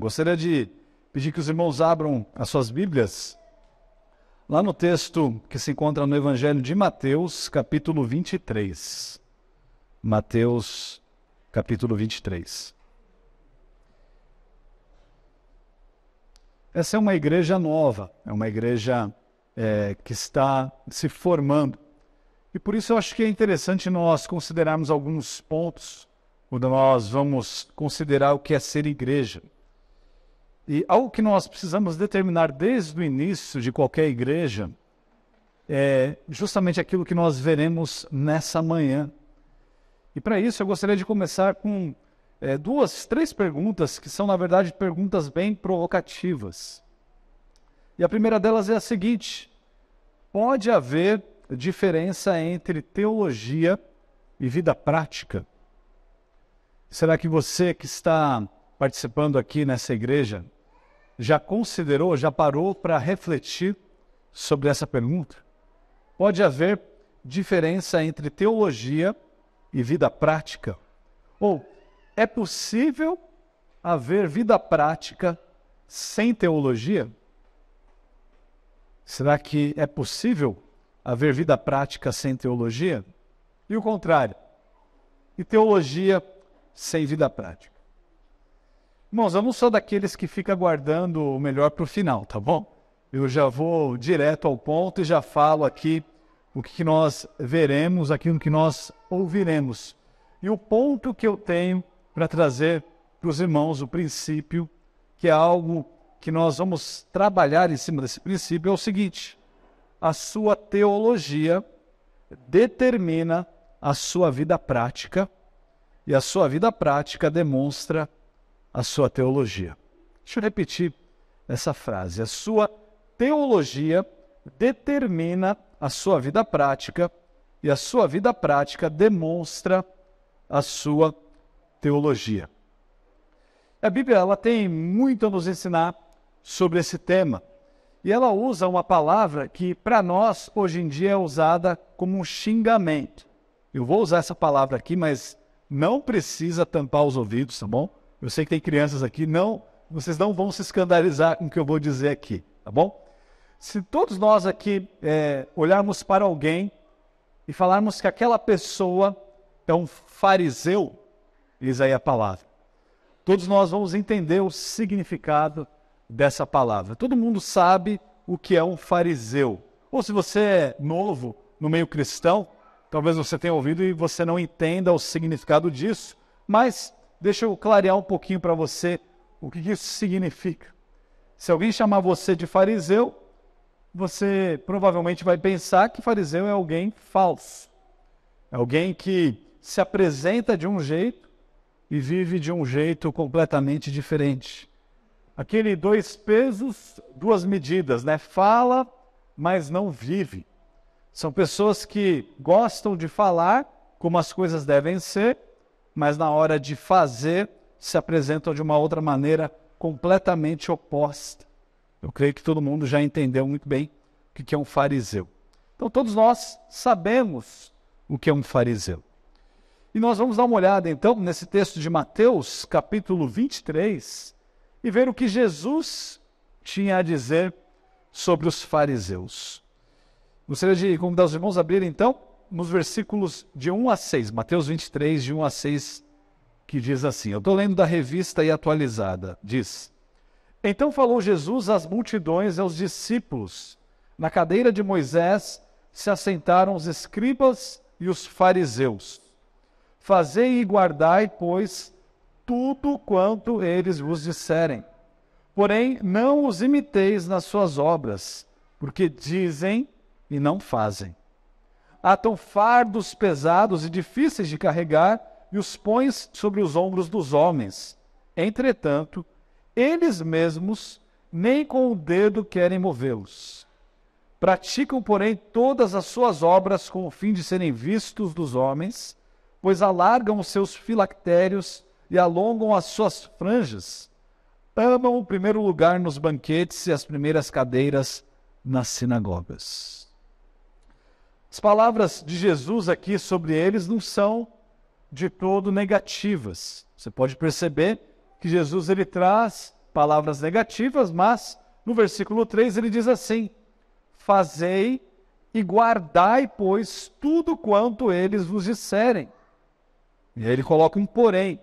Gostaria de pedir que os irmãos abram as suas Bíblias lá no texto que se encontra no Evangelho de Mateus, capítulo 23. Mateus, capítulo 23. Essa é uma igreja nova, é uma igreja que está se formando. E por isso eu acho que é interessante nós considerarmos alguns pontos quando nós vamos considerar o que é ser igreja. E algo que nós precisamos determinar desde o início de qualquer igreja é justamente aquilo que nós veremos nessa manhã. E para isso eu gostaria de começar com três perguntas que são, na verdade, perguntas bem provocativas. E a primeira delas é a seguinte: pode haver diferença entre teologia e vida prática? Será que você que está participando aqui nessa igreja já considerou, já parou para refletir sobre essa pergunta? Pode haver diferença entre teologia e vida prática? Ou é possível haver vida prática sem teologia? Será que é possível haver vida prática sem teologia? E o contrário? E teologia sem vida prática? Irmãos, eu não sou daqueles que fica guardando o melhor para o final, tá bom? Eu já vou direto ao ponto e já falo aqui o que nós veremos, aquilo que nós ouviremos. E o ponto que eu tenho para trazer para os irmãos, o princípio, que é algo que nós vamos trabalhar em cima desse princípio, é o seguinte: a sua teologia determina a sua vida prática e a sua vida prática demonstra a sua teologia. Deixa eu repetir essa frase. A sua teologia determina a sua vida prática e a sua vida prática demonstra a sua teologia. A Bíblia ela tem muito a nos ensinar sobre esse tema. E ela usa uma palavra que para nós hoje em dia é usada como um xingamento. Eu vou usar essa palavra aqui, mas não precisa tampar os ouvidos, tá bom? Eu sei que tem crianças aqui, vocês não vão se escandalizar com o que eu vou dizer aqui, tá bom? Se todos nós aqui olharmos para alguém e falarmos que aquela pessoa é um fariseu, diz aí a palavra, todos nós vamos entender o significado dessa palavra. Todo mundo sabe o que é um fariseu. Ou se você é novo no meio cristão, talvez você tenha ouvido e você não entenda o significado disso, mas deixa eu clarear um pouquinho para você o que isso significa. Se alguém chamar você de fariseu, você provavelmente vai pensar que fariseu é alguém falso. É alguém que se apresenta de um jeito e vive de um jeito completamente diferente. Aquele 2 pesos, 2 medidas, né? Fala, mas não vive. São pessoas que gostam de falar como as coisas devem ser, mas na hora de fazer, se apresentam de uma outra maneira completamente oposta. Eu creio que todo mundo já entendeu muito bem o que é um fariseu. Então, todos nós sabemos o que é um fariseu. E nós vamos dar uma olhada, então, nesse texto de Mateus, capítulo 23, e ver o que Jesus tinha a dizer sobre os fariseus. Gostaria de convidar os irmãos a abrirem, então, nos versículos de 1 a 6, Mateus 23, de 1 a 6, que diz assim, eu estou lendo da Revista e Atualizada, diz: Então falou Jesus às multidões e aos discípulos. Na cadeira de Moisés se assentaram os escribas e os fariseus. Fazei e guardai, pois, tudo quanto eles vos disserem. Porém, não os imiteis nas suas obras, porque dizem e não fazem. Atam fardos pesados e difíceis de carregar e os pões sobre os ombros dos homens. Entretanto, eles mesmos nem com o dedo querem movê-los. Praticam, porém, todas as suas obras com o fim de serem vistos dos homens, pois alargam os seus filactérios e alongam as suas franjas. Amam o primeiro lugar nos banquetes e as primeiras cadeiras nas sinagogas. As palavras de Jesus aqui sobre eles não são de todo negativas. Você pode perceber que Jesus ele traz palavras negativas, mas no versículo 3 ele diz assim: fazei e guardai, pois, tudo quanto eles vos disserem. E aí ele coloca um porém.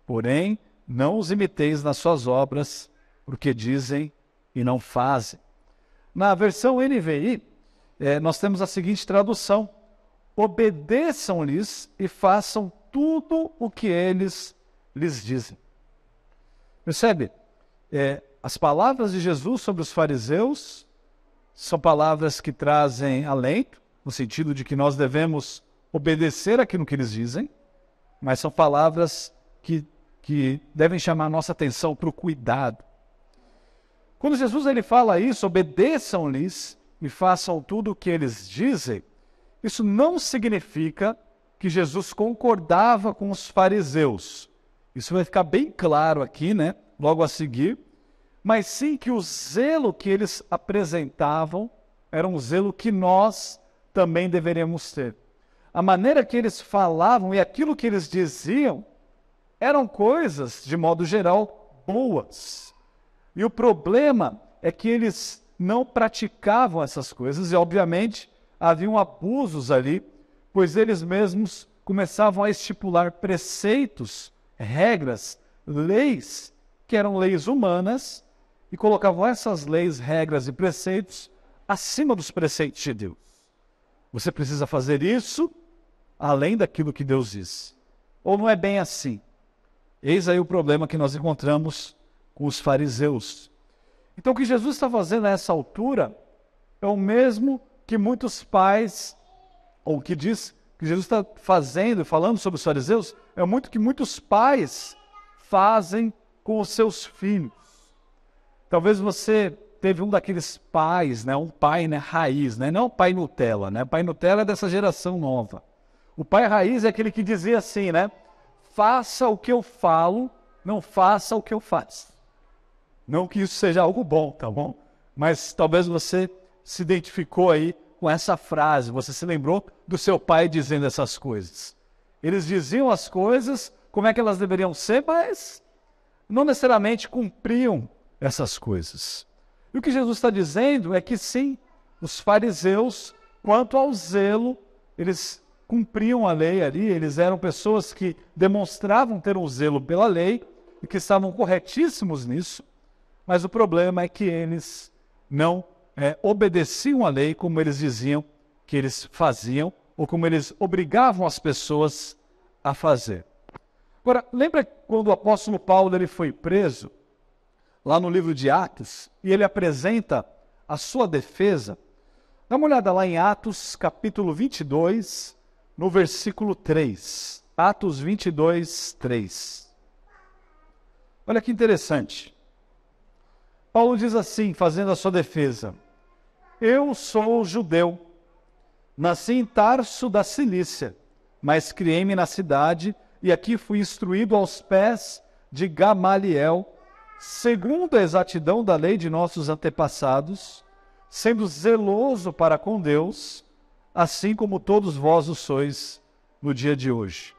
Porém, não os imiteis nas suas obras, porque dizem e não fazem. Na versão NVI, nós temos a seguinte tradução: obedeçam-lhes e façam tudo o que eles lhes dizem. Percebe? As palavras de Jesus sobre os fariseus são palavras que trazem alento, no sentido de que nós devemos obedecer aquilo que eles dizem, mas são palavras que devem chamar a nossa atenção para o cuidado. Quando Jesus ele fala isso, obedeçam-lhes e façam tudo o que eles dizem, isso não significa que Jesus concordava com os fariseus. Isso vai ficar bem claro aqui, né? Logo a seguir. Mas sim que o zelo que eles apresentavam era um zelo que nós também deveríamos ter. A maneira que eles falavam e aquilo que eles diziam eram coisas, de modo geral, boas. E o problema é que eles não praticavam essas coisas e, obviamente, haviam abusos ali, pois eles mesmos começavam a estipular preceitos, regras, leis, que eram leis humanas, e colocavam essas leis, regras e preceitos acima dos preceitos de Deus. Você precisa fazer isso além daquilo que Deus diz. Ou não é bem assim? Eis aí o problema que nós encontramos com os fariseus. Então o que Jesus está fazendo nessa altura é o mesmo que muitos pais, ou que diz que Jesus está fazendo e falando sobre os fariseus, é muito que muitos pais fazem com os seus filhos. Talvez você teve um daqueles pais, né, um pai, né, raiz, né, não o pai Nutella, né, o pai Nutella é dessa geração nova. O pai raiz é aquele que dizia assim, né, faça o que eu falo, não faça o que eu faço. Não que isso seja algo bom, tá bom? Mas talvez você se identificou aí com essa frase, você se lembrou do seu pai dizendo essas coisas. Eles diziam as coisas como é que elas deveriam ser, mas não necessariamente cumpriam essas coisas. E o que Jesus está dizendo é que sim, os fariseus, quanto ao zelo, eles cumpriam a lei ali, eles eram pessoas que demonstravam ter um zelo pela lei e que estavam corretíssimos nisso, mas o problema é que eles não obedeciam à lei como eles diziam que eles faziam ou como eles obrigavam as pessoas a fazer. Agora, lembra quando o apóstolo Paulo ele foi preso, lá no livro de Atos, e ele apresenta a sua defesa? Dá uma olhada lá em Atos, capítulo 22, no versículo 3. Atos 22, 3. Olha que interessante. Paulo diz assim, fazendo a sua defesa: eu sou judeu, nasci em Tarso da Cilícia, mas criei-me na cidade e aqui fui instruído aos pés de Gamaliel, segundo a exatidão da lei de nossos antepassados, sendo zeloso para com Deus, assim como todos vós o sois no dia de hoje.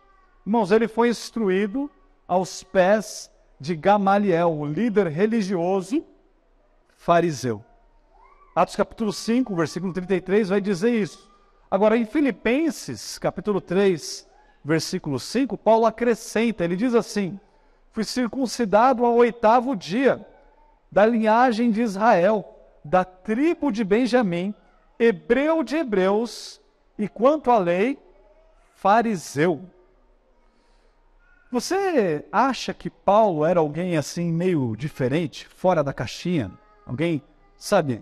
Irmãos, ele foi instruído aos pés de Gamaliel, o líder religioso fariseu. Atos capítulo 5, versículo 33 vai dizer isso. Agora, em Filipenses, capítulo 3, versículo 5, Paulo acrescenta, ele diz assim: fui circuncidado ao 8º dia, da linhagem de Israel, da tribo de Benjamim, hebreu de hebreus, e quanto à lei, fariseu. Você acha que Paulo era alguém assim meio diferente, fora da caixinha? Alguém, sabe,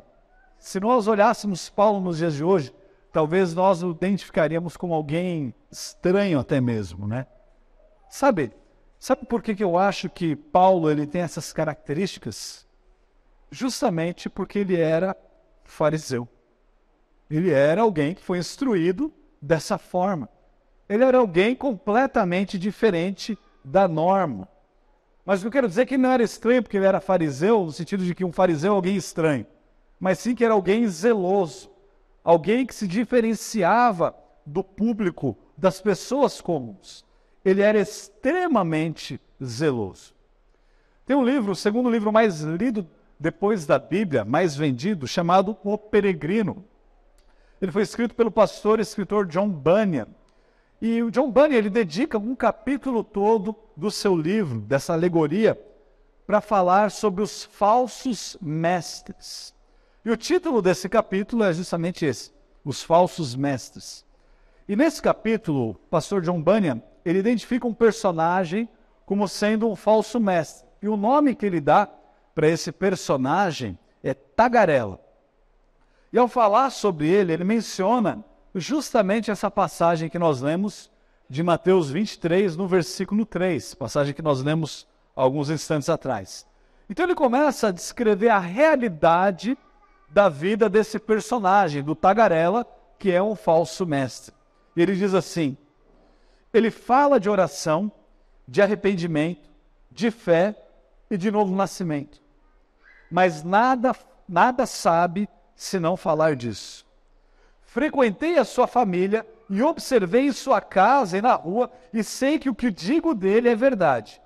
se nós olhássemos Paulo nos dias de hoje, talvez nós o identificaríamos como alguém estranho até mesmo, né? Sabe por que eu acho que Paulo ele tem essas características? Justamente porque ele era fariseu. Ele era alguém que foi instruído dessa forma. Ele era alguém completamente diferente da norma. Mas o que eu quero dizer é que ele não era estranho porque ele era fariseu, no sentido de que um fariseu é alguém estranho, mas sim que era alguém zeloso, alguém que se diferenciava do público, das pessoas comuns. Ele era extremamente zeloso. Tem um livro, o segundo livro mais lido depois da Bíblia, mais vendido, chamado O Peregrino. Ele foi escrito pelo pastor e escritor John Bunyan. E o John Bunyan, ele dedica um capítulo todo do seu livro, dessa alegoria, para falar sobre os falsos mestres. E o título desse capítulo é justamente esse, os falsos mestres. E nesse capítulo, o pastor John Bunyan, ele identifica um personagem como sendo um falso mestre. E o nome que ele dá para esse personagem é Tagarela. E ao falar sobre ele, ele menciona justamente essa passagem que nós lemos de Mateus 23, no versículo 3, passagem que nós lemos alguns instantes atrás. Então ele começa a descrever a realidade da vida desse personagem, do Tagarela, que é um falso mestre. E ele diz assim, ele fala de oração, de arrependimento, de fé e de novo nascimento. Mas nada sabe se não falar disso. Frequentei a sua família e observei sua casa e na rua e sei que o que digo dele é verdade.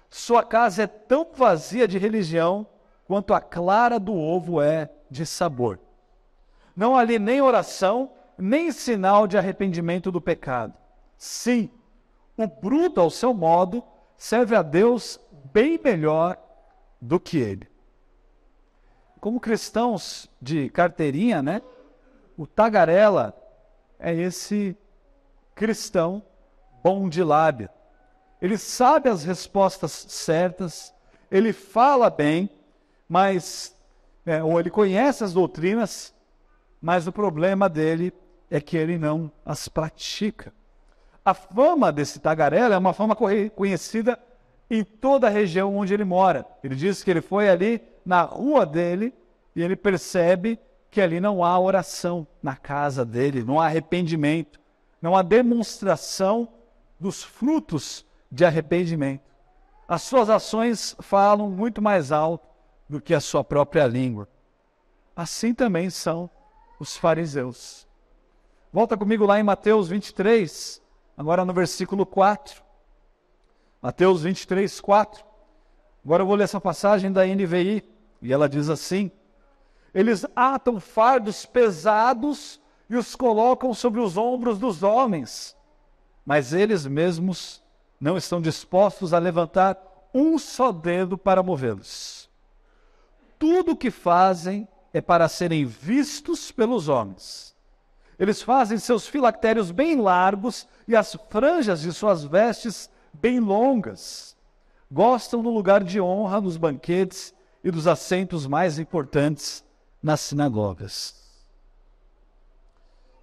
Sua casa é tão vazia de religião quanto a clara do ovo é de sabor. Não há ali nem oração, nem sinal de arrependimento do pecado. Sim, o bruto, ao seu modo, serve a Deus bem melhor do que ele. Como cristãos de carteirinha, né? O Tagarela é esse cristão bom de lábia. Ele sabe as respostas certas, ele fala bem, ou ele conhece as doutrinas, mas o problema dele é que ele não as pratica. A fama desse Tagarela é uma fama conhecida em toda a região onde ele mora. Ele diz que ele foi ali na rua dele e ele percebe que ali não há oração na casa dele, não há arrependimento, não há demonstração dos frutos de arrependimento. As suas ações falam muito mais alto do que a sua própria língua. Assim também são os fariseus. Volta comigo lá em Mateus 23, agora no versículo 4. Mateus 23, 4. Agora eu vou ler essa passagem da NVI, e ela diz assim: eles atam fardos pesados e os colocam sobre os ombros dos homens, mas eles mesmos não estão dispostos a levantar um só dedo para movê-los. Tudo o que fazem é para serem vistos pelos homens. Eles fazem seus filactérios bem largos e as franjas de suas vestes bem longas. Gostam do lugar de honra nos banquetes e dos assentos mais importantes nas sinagogas.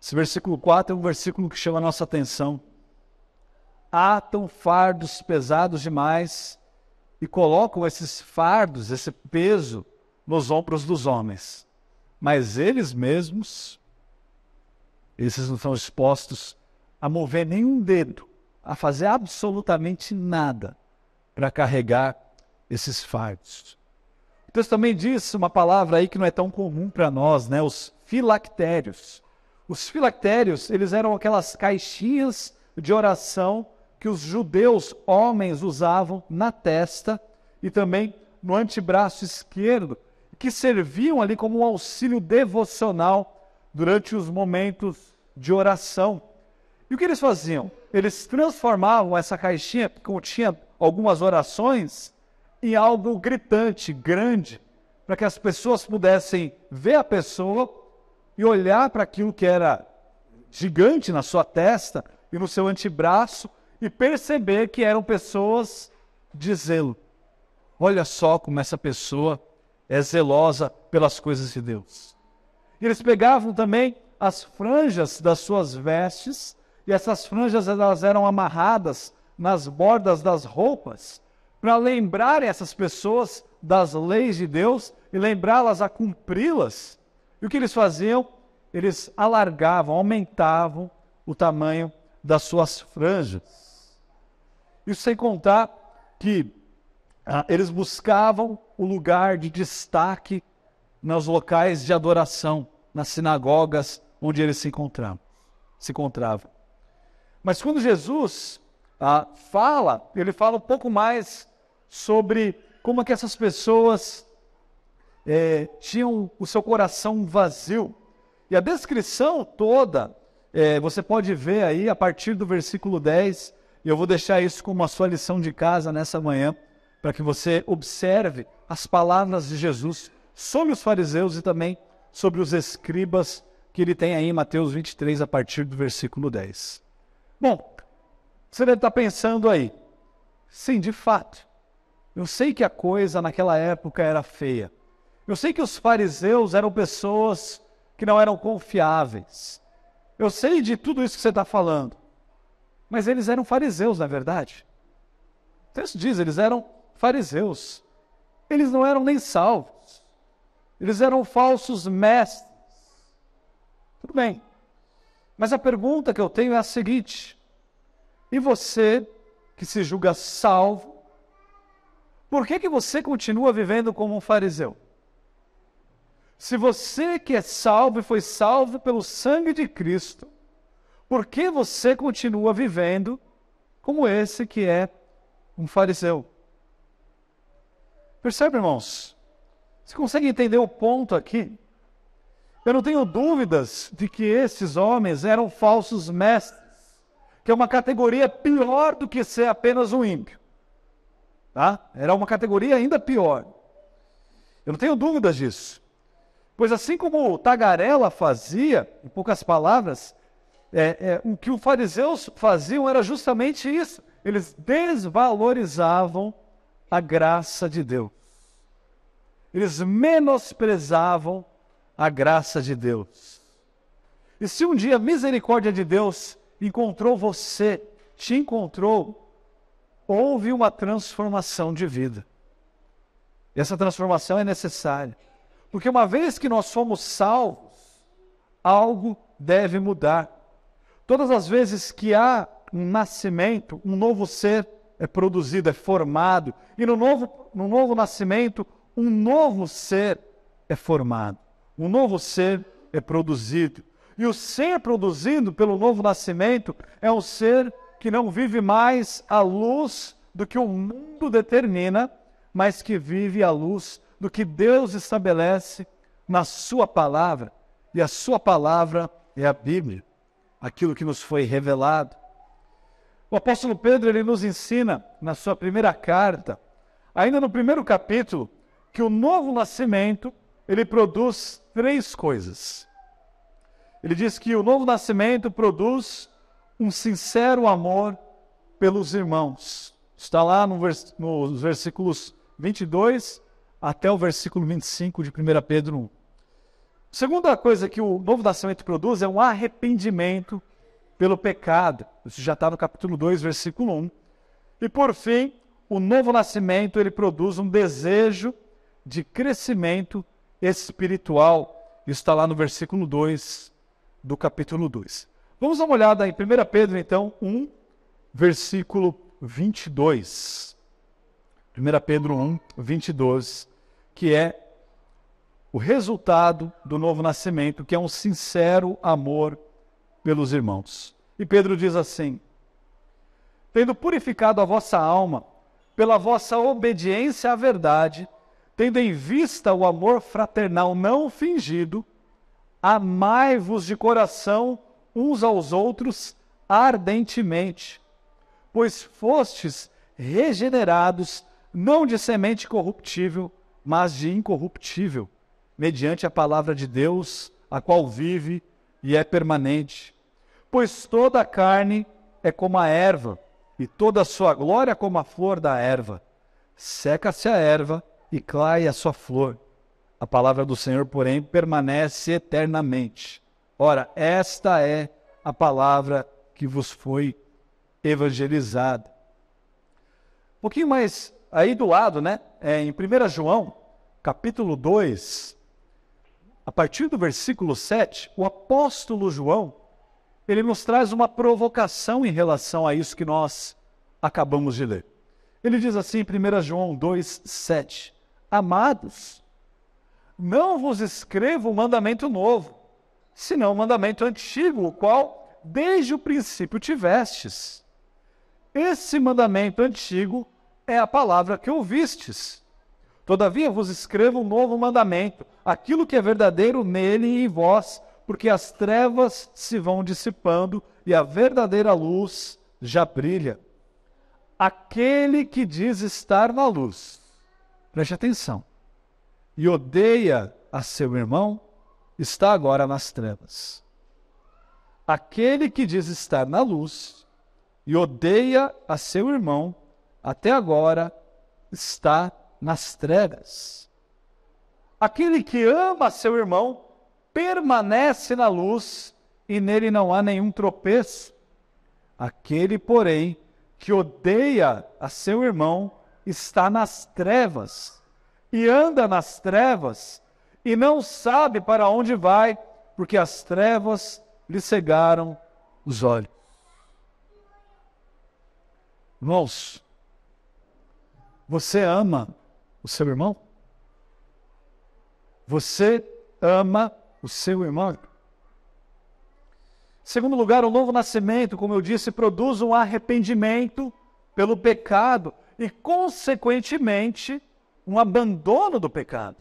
Esse versículo 4 é um versículo que chama a nossa atenção. Atam fardos pesados demais e colocam esses fardos, esse peso, nos ombros dos homens. Mas eles mesmos, esses não estão dispostos a mover nenhum dedo, a fazer absolutamente nada para carregar esses fardos. O texto também diz uma palavra aí que não é tão comum para nós, né? Os filactérios. Os filactérios, eles eram aquelas caixinhas de oração que os judeus, homens, usavam na testa e também no antebraço esquerdo, que serviam ali como um auxílio devocional durante os momentos de oração. E o que eles faziam? Eles transformavam essa caixinha, que continha algumas orações, em algo gritante, grande, para que as pessoas pudessem ver a pessoa e olhar para aquilo que era gigante na sua testa e no seu antebraço e perceber que eram pessoas de zelo. Olha só como essa pessoa é zelosa pelas coisas de Deus. E eles pegavam também as franjas das suas vestes, e essas franjas elas eram amarradas nas bordas das roupas, para lembrarem essas pessoas das leis de Deus e lembrá-las a cumpri-las. E o que eles faziam? Eles alargavam, aumentavam o tamanho das suas franjas. Isso sem contar que eles buscavam o lugar de destaque nos locais de adoração, nas sinagogas onde eles se encontravam. Mas quando Jesus ele fala um pouco mais sobre como é que essas pessoas tinham o seu coração vazio. E a descrição toda, você pode ver aí a partir do versículo 10, e eu vou deixar isso como a sua lição de casa nessa manhã, para que você observe as palavras de Jesus sobre os fariseus e também sobre os escribas que ele tem aí em Mateus 23, a partir do versículo 10. Bom, você deve estar pensando aí, sim, de fato, eu sei que a coisa naquela época era feia. Eu sei que os fariseus eram pessoas que não eram confiáveis. Eu sei de tudo isso que você está falando. Mas eles eram fariseus, na verdade. O texto diz, eles eram fariseus. Eles não eram nem salvos. Eles eram falsos mestres. Tudo bem. Mas a pergunta que eu tenho é a seguinte: e você que se julga salvo, por que você continua vivendo como um fariseu? Se você que é salvo e foi salvo pelo sangue de Cristo, por que você continua vivendo como esse que é um fariseu? Percebe, irmãos? Você consegue entender o ponto aqui? Eu não tenho dúvidas de que esses homens eram falsos mestres, que é uma categoria pior do que ser apenas um ímpio. Tá? Era uma categoria ainda pior. Eu não tenho dúvidas disso. Pois assim como o tagarela fazia, em poucas palavras, o que os fariseus faziam era justamente isso. Eles desvalorizavam a graça de Deus. Eles menosprezavam a graça de Deus. E se um dia a misericórdia de Deus encontrou você, te encontrou, houve uma transformação de vida. E essa transformação é necessária. Porque uma vez que nós somos salvos, algo deve mudar. Todas as vezes que há um nascimento, um novo ser é produzido, é formado. E no novo nascimento, um novo ser é formado. Um novo ser é produzido. E o ser produzido pelo novo nascimento é um ser que não vive mais à luz do que o mundo determina, mas que vive à luz do que Deus estabelece na sua palavra. E a sua palavra é a Bíblia, aquilo que nos foi revelado. O apóstolo Pedro, ele nos ensina na sua primeira carta, ainda no primeiro capítulo, que o novo nascimento, ele produz 3 coisas. Ele diz que o novo nascimento produz um sincero amor pelos irmãos. Está lá nos versículos 22 até o versículo 25 de 1 Pedro 1. A segunda coisa que o novo nascimento produz é um arrependimento pelo pecado. Isso já está no capítulo 2, versículo 1. E por fim, o novo nascimento, ele produz um desejo de crescimento espiritual. Isso está lá no versículo 2 do capítulo 2. Vamos dar uma olhada em 1 Pedro, então, 1, versículo 22. 1 Pedro 1, 22, que é o resultado do novo nascimento, que é um sincero amor pelos irmãos. E Pedro diz assim: tendo purificado a vossa alma pela vossa obediência à verdade, tendo em vista o amor fraternal não fingido, amai-vos de coração uns aos outros ardentemente, pois fostes regenerados não de semente corruptível, mas de incorruptível, mediante a palavra de Deus, a qual vive e é permanente. Pois toda a carne é como a erva, e toda a sua glória como a flor da erva. Seca-se a erva e cai a sua flor. A palavra do Senhor, porém, permanece eternamente. Ora, esta é a palavra que vos foi evangelizada. Um pouquinho mais aí do lado, né? Em 1 João, capítulo 2, a partir do versículo 7, o apóstolo João, ele nos traz uma provocação em relação a isso que nós acabamos de ler. Ele diz assim em 1 João 2, 7, amados, não vos escrevo um mandamento novo, senão um mandamento antigo, o qual desde o princípio tivestes. Esse mandamento antigo é a palavra que ouvistes, Todavia vos escrevo um novo mandamento, aquilo que é verdadeiro nele e em vós, porque as trevas se vão dissipando e a verdadeira luz já brilha. Aquele que diz estar na luz, preste atenção, e odeia a seu irmão, está agora nas trevas. Aquele que diz estar na luz e odeia a seu irmão, até agora está nas trevas. Aquele que ama seu irmão permanece na luz e nele não há nenhum tropeço. Aquele, porém, que odeia a seu irmão está nas trevas e anda nas trevas e não sabe para onde vai, porque as trevas lhe cegaram os olhos. Irmãos, você ama o seu irmão? Você ama o seu irmão? Em segundo lugar, o novo nascimento, como eu disse, produz um arrependimento pelo pecado e, consequentemente, um abandono do pecado.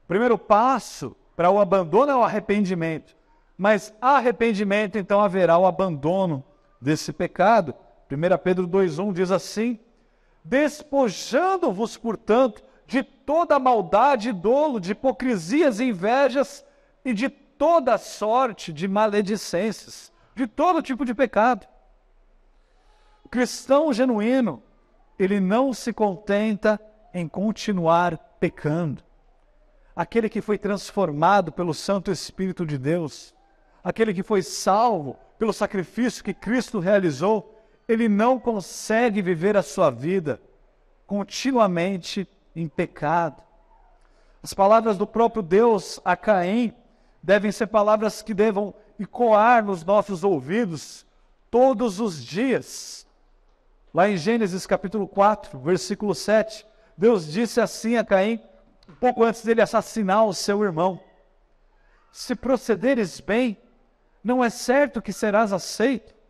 O primeiro passo para o abandono é o arrependimento, mas arrependimento, então, haverá o abandono desse pecado. 1 Pedro 2,1 diz assim: despojando-vos, portanto, de toda maldade e dolo, de hipocrisias e invejas e de toda sorte de maledicências, de todo tipo de pecado. O cristão genuíno, ele não se contenta em continuar pecando. Aquele que foi transformado pelo Santo Espírito de Deus, aquele que foi salvo pelo sacrifício que Cristo realizou, ele não consegue viver a sua vida continuamente em pecado. As palavras do próprio Deus a Caim devem ser palavras que devam ecoar nos nossos ouvidos todos os dias. Lá em Gênesis capítulo 4, versículo 7, Deus disse assim a Caim, um pouco antes dele assassinar o seu irmão: se procederes bem, não é certo que serás aceito.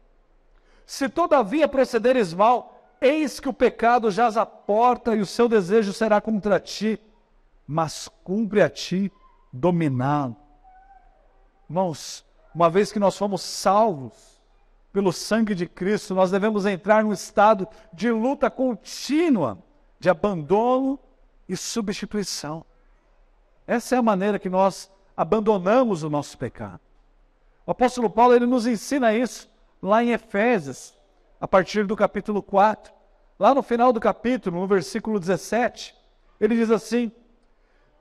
Se todavia procederes mal, eis que o pecado jaz à porta e o seu desejo será contra ti, mas cumpre a ti dominá-lo. Irmãos, uma vez que nós fomos salvos pelo sangue de Cristo, nós devemos entrar num estado de luta contínua, de abandono e substituição. Essa é a maneira que nós abandonamos o nosso pecado. O apóstolo Paulo, ele nos ensina isso lá em Efésios, a partir do capítulo 4. Lá no final do capítulo, no versículo 17, ele diz assim: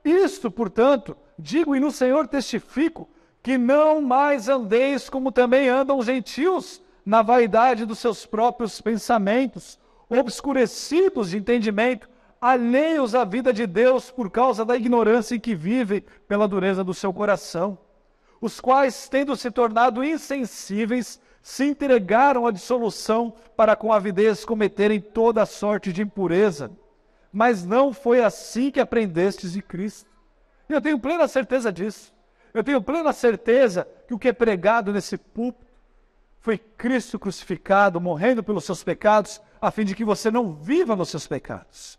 isto, portanto, digo e no Senhor testifico, que não mais andeis como também andam os gentios, na vaidade dos seus próprios pensamentos, obscurecidos de entendimento, alheios à vida de Deus por causa da ignorância em que vivem pela dureza do seu coração, os quais, tendo se tornado insensíveis, se entregaram à dissolução para com avidez cometerem toda a sorte de impureza. Mas não foi assim que aprendestes de Cristo. E eu tenho plena certeza disso. Eu tenho plena certeza que o que é pregado nesse púlpito foi Cristo crucificado, morrendo pelos seus pecados, a fim de que você não viva nos seus pecados.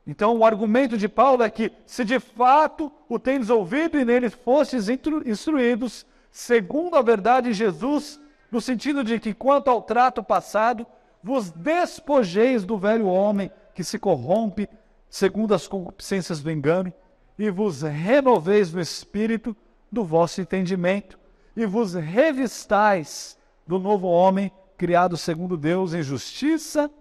Então o argumento de Paulo é que, se de fato o tendes ouvido e nele fostes instruídos, segundo a verdade em Jesus, no sentido de que, quanto ao trato passado, vos despojeis do velho homem que se corrompe segundo as concupiscências do engano, e vos renoveis no espírito do vosso entendimento, e vos revistais do novo homem, criado segundo Deus em justiça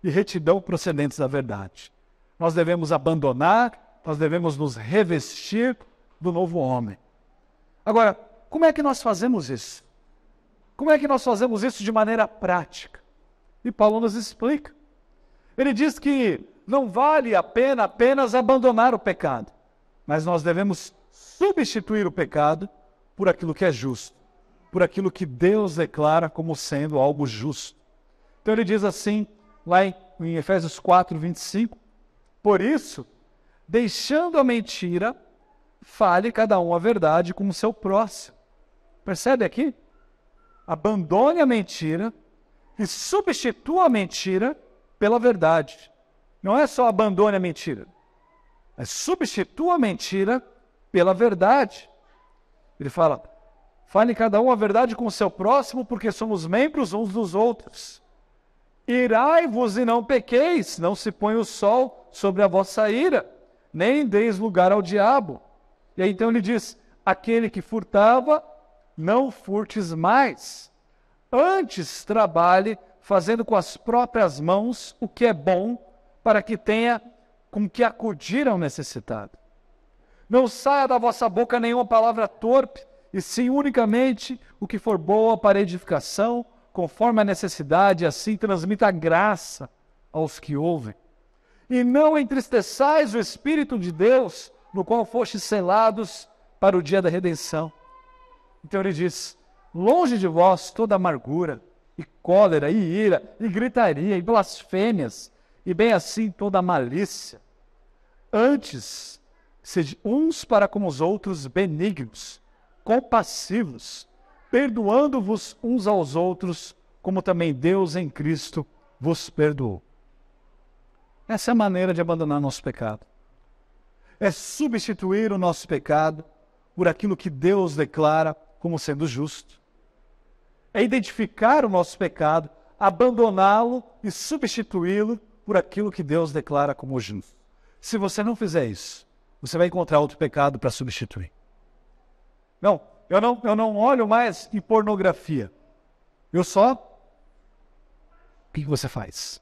e retidão procedentes da verdade. Nós devemos abandonar, nós devemos nos revestir do novo homem. Agora, como é que nós fazemos isso? Como é que nós fazemos isso de maneira prática? E Paulo nos explica. Ele diz que não vale a pena apenas abandonar o pecado, mas nós devemos substituir o pecado por aquilo que é justo, por aquilo que Deus declara como sendo algo justo. Então ele diz assim, lá em Efésios 4, 25, por isso, deixando a mentira, fale cada um a verdade com o seu próximo. Percebe aqui? Abandone a mentira e substitua a mentira pela verdade. não é só abandone a mentira, mas substitua a mentira pela verdade. Ele fala, fale cada um a verdade com o seu próximo, porque somos membros uns dos outros. Irai-vos e não pequeis, não se põe o sol sobre a vossa ira, nem deis lugar ao diabo. E aí então ele diz, aquele que furtava, não furtes mais. Antes trabalhe, fazendo com as próprias mãos o que é bom, para que tenha com que acudir ao necessitado. Não saia da vossa boca nenhuma palavra torpe, e sim unicamente o que for boa para edificação, conforme a necessidade, assim transmita graça aos que ouvem. E não entristeçais o Espírito de Deus, no qual fostes selados para o dia da redenção. Então ele diz, longe de vós toda amargura, e cólera, e ira, e gritaria, e blasfêmias, e bem assim toda malícia. Antes, sede uns para com os outros benignos, compassivos, perdoando-vos uns aos outros, como também Deus em Cristo vos perdoou. Essa é a maneira de abandonar nosso pecado. É substituir o nosso pecado por aquilo que Deus declara como sendo justo. É identificar o nosso pecado, abandoná-lo e substituí-lo por aquilo que Deus declara como justo. Se você não fizer isso, você vai encontrar outro pecado para substituir. Não, eu não olho mais em pornografia. O que você faz?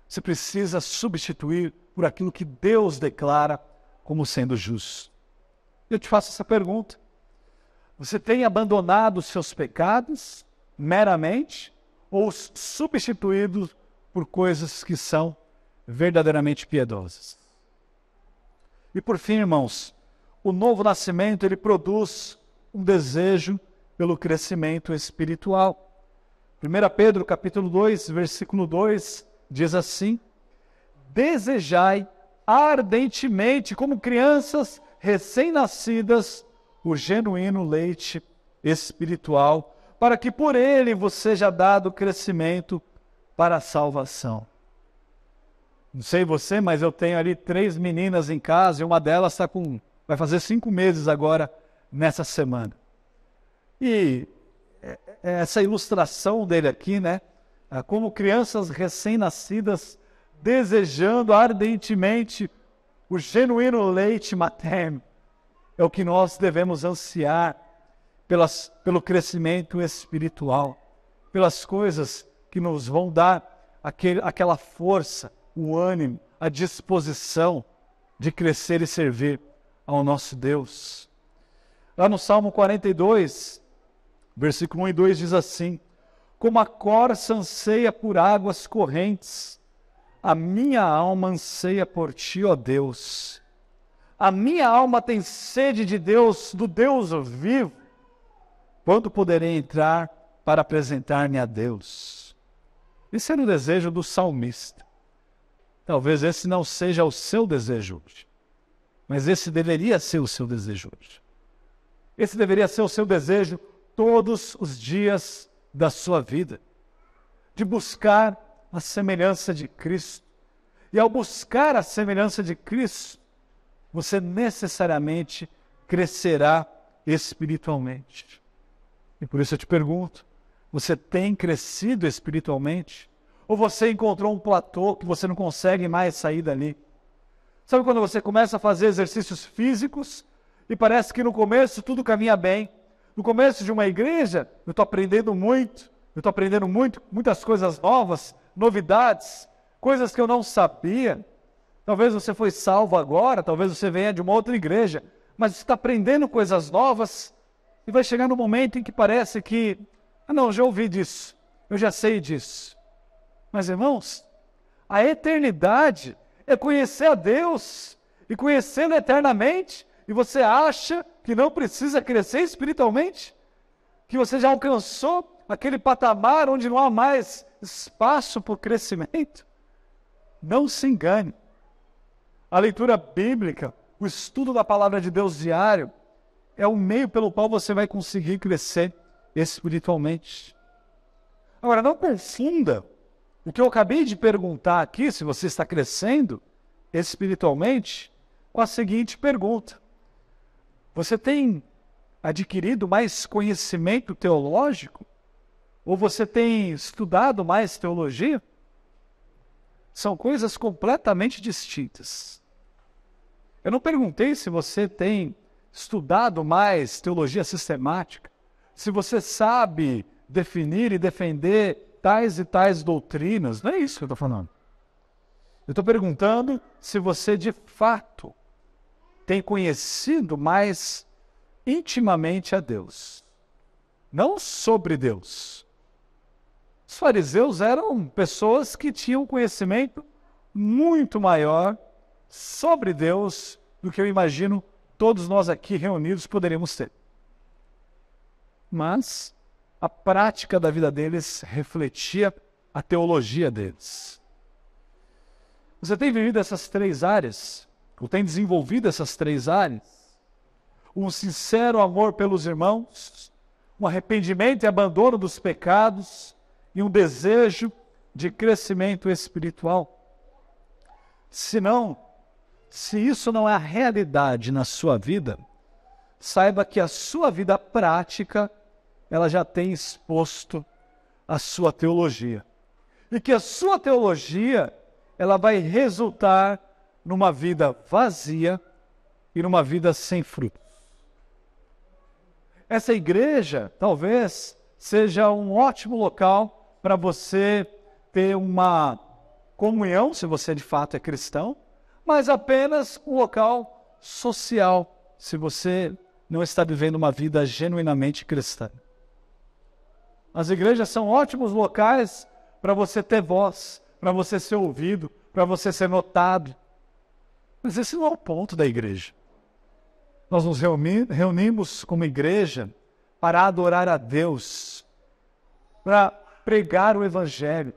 Você precisa substituir por aquilo que Deus declara como sendo justo. Eu te faço essa pergunta. Você tem abandonado os seus pecados meramente ou os substituído por coisas que são verdadeiramente piedosas? E por fim, irmãos, o novo nascimento, ele produz um desejo pelo crescimento espiritual. 1 Pedro, capítulo 2, versículo 2, diz assim, desejai ardentemente, como crianças recém-nascidas, o genuíno leite espiritual, para que por ele vos seja dado crescimento para a salvação. Não sei você, mas eu tenho ali 3 meninas em casa e uma delas vai fazer 5 meses agora, nessa semana. E essa ilustração dele aqui, né? Como crianças recém-nascidas desejando ardentemente o genuíno leite materno. É o que nós devemos ansiar pelo crescimento espiritual, pelas coisas que nos vão dar aquela força, o ânimo, a disposição de crescer e servir ao nosso Deus. Lá no Salmo 42, versículo 1 e 2 diz assim, como a corça anseia por águas correntes, a minha alma anseia por ti, ó Deus. A minha alma tem sede de Deus, do Deus vivo. Quando poderei entrar para apresentar-me a Deus? Esse era o desejo do salmista. Talvez esse não seja o seu desejo hoje, mas esse deveria ser o seu desejo hoje. Esse deveria ser o seu desejo todos os dias da sua vida, de buscar a semelhança de Cristo. E ao buscar a semelhança de Cristo, você necessariamente crescerá espiritualmente. E por isso eu te pergunto, você tem crescido espiritualmente? Ou você encontrou um platô que você não consegue mais sair dali? Sabe quando você começa a fazer exercícios físicos e parece que no começo tudo caminha bem? No começo de uma igreja, eu estou aprendendo muitas coisas novas, novidades, coisas que eu não sabia. Talvez você foi salvo agora, talvez você venha de uma outra igreja, mas você está aprendendo coisas novas e vai chegar no momento em que parece que, não, já ouvi disso, eu já sei disso. Mas irmãos, a eternidade é conhecer a Deus e conhecê-lo eternamente, e você acha que não precisa crescer espiritualmente? Que você já alcançou aquele patamar onde não há mais espaço para o crescimento? Não se engane. A leitura bíblica, o estudo da palavra de Deus diário, é o meio pelo qual você vai conseguir crescer espiritualmente. Agora, não confunda O que eu acabei de perguntar aqui, se você está crescendo espiritualmente, com a seguinte pergunta: você tem adquirido mais conhecimento teológico? Ou você tem estudado mais teologia? São coisas completamente distintas. Eu não perguntei se você tem estudado mais teologia sistemática, se você sabe definir e defender tais e tais doutrinas. Não é isso que eu estou falando. Eu estou perguntando se você de fato tem conhecido mais intimamente a Deus. Não sobre Deus. Os fariseus eram pessoas que tinham conhecimento muito maior sobre Deus do que eu imagino todos nós aqui reunidos poderíamos ter. Mas a prática da vida deles refletia a teologia deles. Você tem vivido essas três áreas? Ou tem desenvolvido essas três áreas? Um sincero amor pelos irmãos, um arrependimento e abandono dos pecados e um desejo de crescimento espiritual. Se isso não é a realidade na sua vida, saiba que a sua vida prática, ela já tem exposto a sua teologia. E que a sua teologia, ela vai resultar numa vida vazia e numa vida sem frutos. Essa igreja, talvez, seja um ótimo local para você ter uma comunhão, se você de fato é cristão, mas apenas um local social, se você não está vivendo uma vida genuinamente cristã. As igrejas são ótimos locais para você ter voz, para você ser ouvido, para você ser notado. Mas esse não é o ponto da igreja. Nós nos reunimos como igreja para adorar a Deus, para pregar o Evangelho,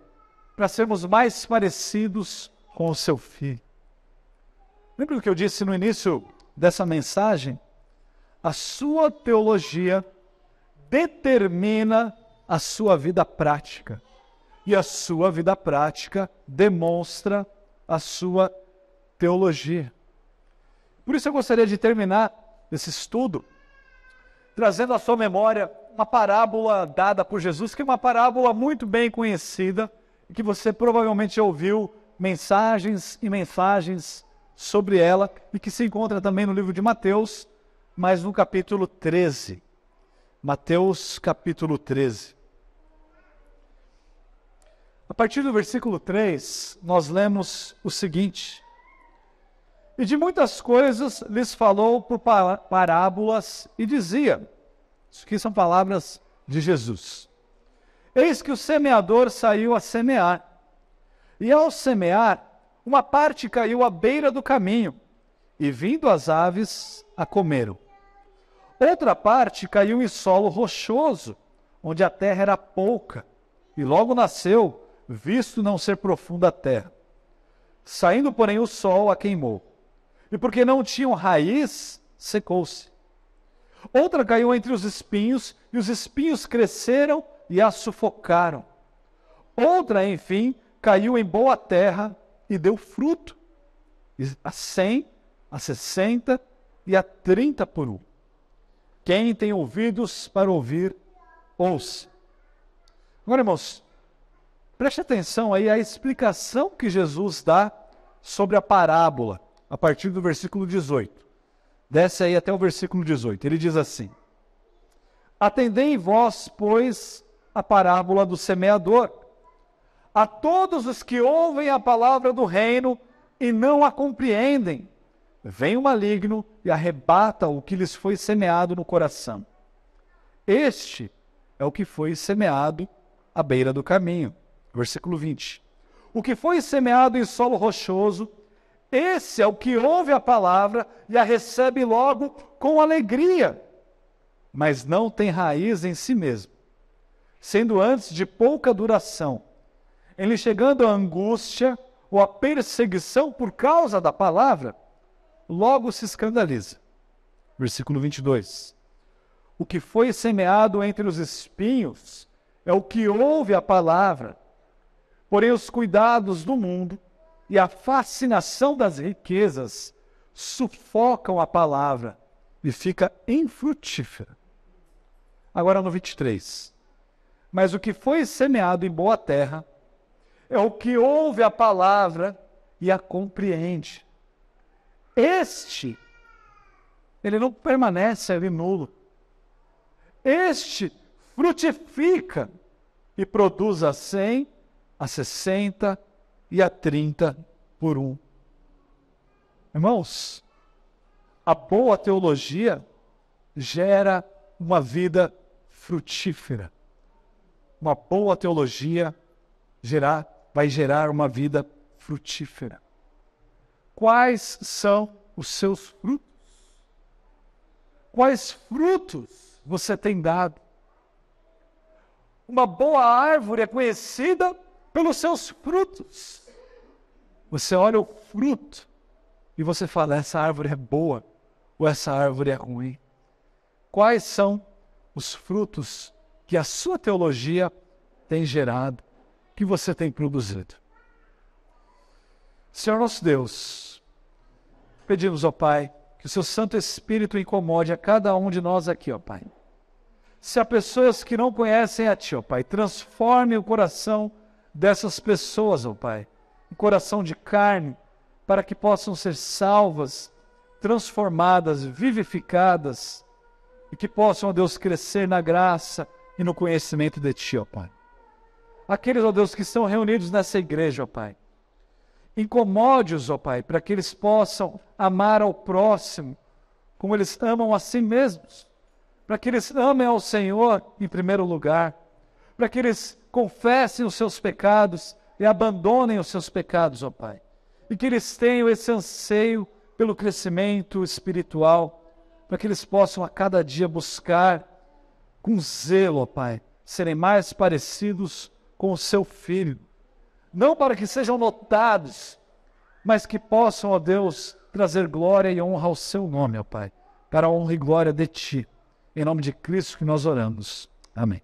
para sermos mais parecidos com o seu Filho. Lembra do que eu disse no início dessa mensagem? A sua teologia determina a sua vida prática. E a sua vida prática demonstra a sua teologia. Por isso eu gostaria de terminar esse estudo trazendo à sua memória uma parábola dada por Jesus, que é uma parábola muito bem conhecida, e que você provavelmente já ouviu mensagens e mensagens sobre ela, e que se encontra também no livro de Mateus, mas no capítulo 13. Mateus capítulo 13. A partir do versículo 3, nós lemos o seguinte: e de muitas coisas lhes falou por parábolas e dizia, isso aqui são palavras de Jesus: eis que o semeador saiu a semear, e ao semear, uma parte caiu à beira do caminho, e vindo as aves a comeram. Outra parte caiu em solo rochoso, onde a terra era pouca, e logo nasceu, visto não ser profunda a terra. Saindo, porém, o sol a queimou, e porque não tinham raiz, secou-se. Outra caiu entre os espinhos, e os espinhos cresceram e a sufocaram. Outra, enfim, caiu em boa terra e deu fruto, a 100, a 60 e a 30 por um. Quem tem ouvidos para ouvir, ouça. Agora, irmãos, preste atenção aí à explicação que Jesus dá sobre a parábola, a partir do versículo 18. Desce aí até o versículo 18. Ele diz assim: atendei vós, pois, a parábola do semeador. A todos os que ouvem a palavra do reino e não a compreendem, vem o maligno e arrebata o que lhes foi semeado no coração. Este é o que foi semeado à beira do caminho. Versículo 20. O que foi semeado em solo rochoso, esse é o que ouve a palavra e a recebe logo com alegria, mas não tem raiz em si mesmo, sendo antes de pouca duração. Em lhe chegando a angústia ou a perseguição por causa da palavra, logo se escandaliza. Versículo 22. O que foi semeado entre os espinhos é o que ouve a palavra. Porém, os cuidados do mundo e a fascinação das riquezas sufocam a palavra e fica infrutífera. Agora no 23. Mas o que foi semeado em boa terra é o que ouve a palavra e a compreende. Este, ele não permanece ali nulo. Este frutifica e produz a 100, a 60 e a 30 por um. Irmãos, a boa teologia gera uma vida frutífera. Uma boa teologia vai gerar uma vida frutífera. Quais são os seus frutos? Quais frutos você tem dado? Uma boa árvore é conhecida pelos seus frutos. Você olha o fruto e você fala, essa árvore é boa ou essa árvore é ruim. Quais são os frutos que a sua teologia tem gerado, que você tem produzido? Senhor nosso Deus, pedimos, ó Pai, que o seu Santo Espírito incomode a cada um de nós aqui, ó Pai. Se há pessoas que não conhecem a Ti, ó Pai, transforme o coração dessas pessoas, ó Pai, em coração de carne, para que possam ser salvas, transformadas, vivificadas, e que possam, ó Deus, crescer na graça e no conhecimento de Ti, ó Pai. Aqueles, ó Deus, que estão reunidos nessa igreja, ó Pai, incomode-os, ó Pai, para que eles possam amar ao próximo como eles amam a si mesmos, para que eles amem ao Senhor em primeiro lugar, para que eles confessem os seus pecados e abandonem os seus pecados, ó Pai, e que eles tenham esse anseio pelo crescimento espiritual, para que eles possam a cada dia buscar com zelo, ó Pai, serem mais parecidos com o seu Filho, não para que sejam notados, mas que possam, ó Deus, trazer glória e honra ao seu nome, ó Pai, para a honra e glória de Ti. Em nome de Cristo que nós oramos. Amém.